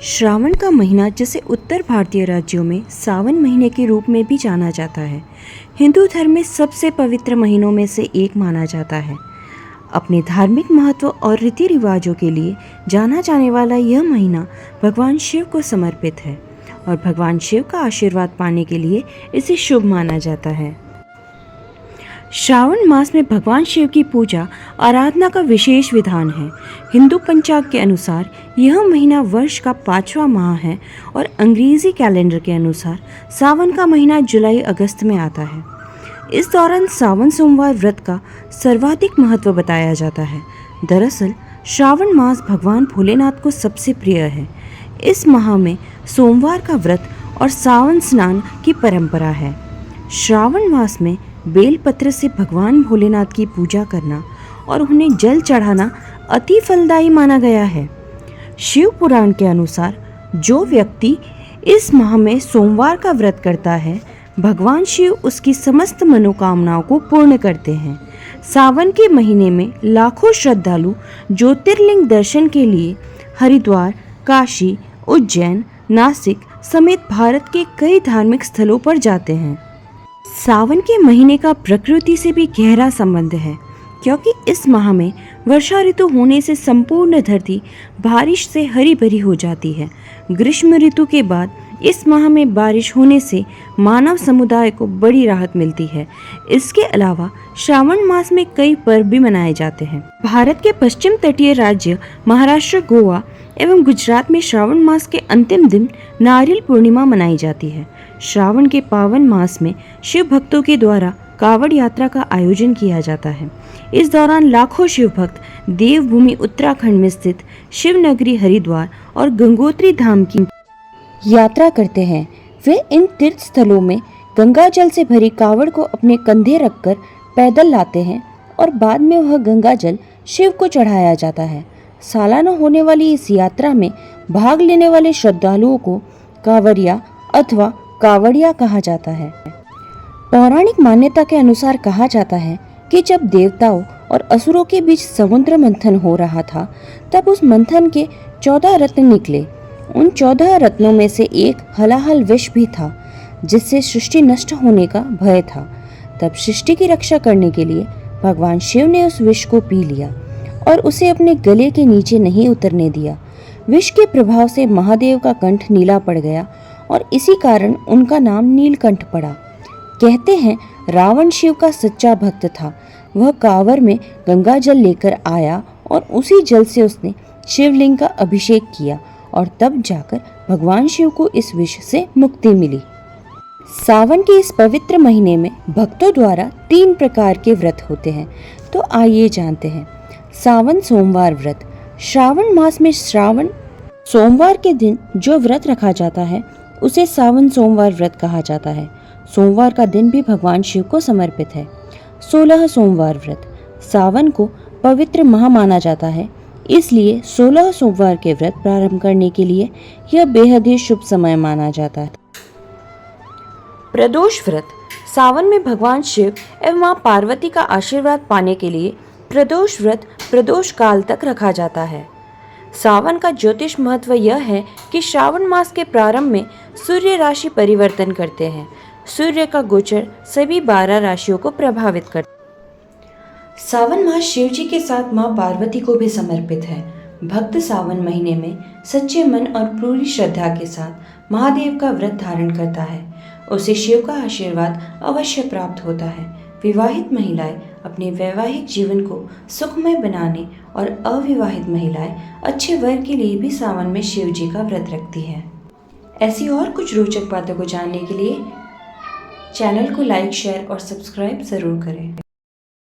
श्रावण का महीना जिसे उत्तर भारतीय राज्यों में सावन महीने के रूप में भी जाना जाता है, हिंदू धर्म में सबसे पवित्र महीनों में से एक माना जाता है। अपने धार्मिक महत्व और रीति रिवाजों के लिए जाना जाने वाला यह महीना भगवान शिव को समर्पित है और भगवान शिव का आशीर्वाद पाने के लिए इसे शुभ माना जाता है। श्रावण मास में भगवान शिव की पूजा आराधना का विशेष विधान है। हिंदू पंचांग के अनुसार यह महीना वर्ष का 5वां माह है और अंग्रेजी कैलेंडर के अनुसार सावन का महीना जुलाई अगस्त में आता है। इस दौरान सावन सोमवार व्रत का सर्वाधिक महत्व बताया जाता है। दरअसल श्रावण मास भगवान भोलेनाथ को सबसे प्रिय है। इस माह में सोमवार का व्रत और सावन स्नान की परंपरा है। श्रावण मास में बेलपत्र से भगवान भोलेनाथ की पूजा करना और उन्हें जल चढ़ाना अति फलदायी माना गया है। शिव पुराण के अनुसार जो व्यक्ति इस माह में सोमवार का व्रत करता है, भगवान शिव उसकी समस्त मनोकामनाओं को पूर्ण करते हैं। सावन के महीने में लाखों श्रद्धालु ज्योतिर्लिंग दर्शन के लिए हरिद्वार, काशी, उज्जैन, नासिक समेत भारत के कई धार्मिक स्थलों पर जाते हैं। सावन के महीने का प्रकृति से भी गहरा संबंध है, क्योंकि इस माह में वर्षा ऋतु होने से संपूर्ण धरती बारिश से हरी भरी हो जाती है। ग्रीष्म ऋतु के बाद इस माह में बारिश होने से मानव समुदाय को बड़ी राहत मिलती है। इसके अलावा श्रावण मास में कई पर्व भी मनाए जाते हैं। भारत के पश्चिम तटीय राज्य महाराष्ट्र, गोवा एवं गुजरात में श्रावण मास के अंतिम दिन नारियल पूर्णिमा मनाई जाती है। श्रावण के पावन मास में शिव भक्तों के द्वारा कावड़ यात्रा का आयोजन किया जाता है। इस दौरान लाखों शिव भक्त देवभूमि उत्तराखंड में स्थित शिव नगरी हरिद्वार और गंगोत्री धाम की यात्रा करते हैं। वे इन तीर्थ स्थलों में गंगा जल से भरी कावड़ को अपने कंधे रखकर पैदल लाते हैं और बाद में वह गंगा जल शिव को चढ़ाया जाता है। सालाना होने वाली इस यात्रा में भाग लेने वाले श्रद्धालुओं को कांवरिया अथवा कावड़िया कहा जाता है। पौराणिक मान्यता के अनुसार कहा जाता है कि जब देवताओं और असुरों के बीच समुद्र मंथन हो रहा था, तब उस मंथन के 14 रत्न निकले। उन 14 रत्नों में से एक हलाहल विष भी था, जिससे सृष्टि नष्ट होने का भय था। तब सृष्टि की रक्षा करने के लिए भगवान शिव ने उस विष को पी लिया और उसे अपने गले के नीचे नहीं उतरने दिया। विष के प्रभाव से महादेव का कंठ नीला पड़ गया और इसी कारण उनका नाम नीलकंठ पड़ा। कहते हैं रावण शिव का सच्चा भक्त था। वह कांवर में गंगा जल लेकर आया और उसी जल से उसने शिवलिंग का अभिषेक किया और तब जाकर भगवान शिव को इस विष से मुक्ति मिली। सावन के इस पवित्र महीने में भक्तों द्वारा 3 प्रकार के व्रत होते हैं, तो आइए जानते हैं। सावन सोमवार व्रत। श्रावण मास में श्रावण सोमवार के दिन जो व्रत रखा जाता है उसे सावन सोमवार व्रत कहा जाता है। सोमवार का दिन भी भगवान शिव को समर्पित है। 16 सोमवार व्रत। सावन को पवित्र माह माना जाता है, इसलिए 16 सोमवार के व्रत प्रारंभ करने के लिए यह बेहद ही शुभ समय माना जाता है। प्रदोष व्रत। सावन में भगवान शिव एवं मां पार्वती का आशीर्वाद पाने के लिए प्रदोष व्रत प्रदोष काल तक रखा जाता है। सावन का ज्योतिष महत्व यह है कि श्रावण मास के प्रारंभ में सूर्य राशि परिवर्तन करते हैं। सूर्य का गोचर सभी 12 राशियों को प्रभावित करता है। सावन मास शिव जी के साथ मां पार्वती को भी समर्पित है। भक्त सावन महीने में सच्चे मन और पूरी श्रद्धा के साथ महादेव का व्रत धारण करता है। उसे शिव का आशीर्वाद अवश्य प्राप्त होता है। विवाहित महिलाएं अपने वैवाहिक जीवन को सुखमय बनाने और अविवाहित महिलाएं अच्छे वर के लिए भी सावन में शिव जी का व्रत रखती हैं। ऐसी और कुछ रोचक बातों को जानने के लिए चैनल को लाइक, शेयर और सब्सक्राइब जरूर करें।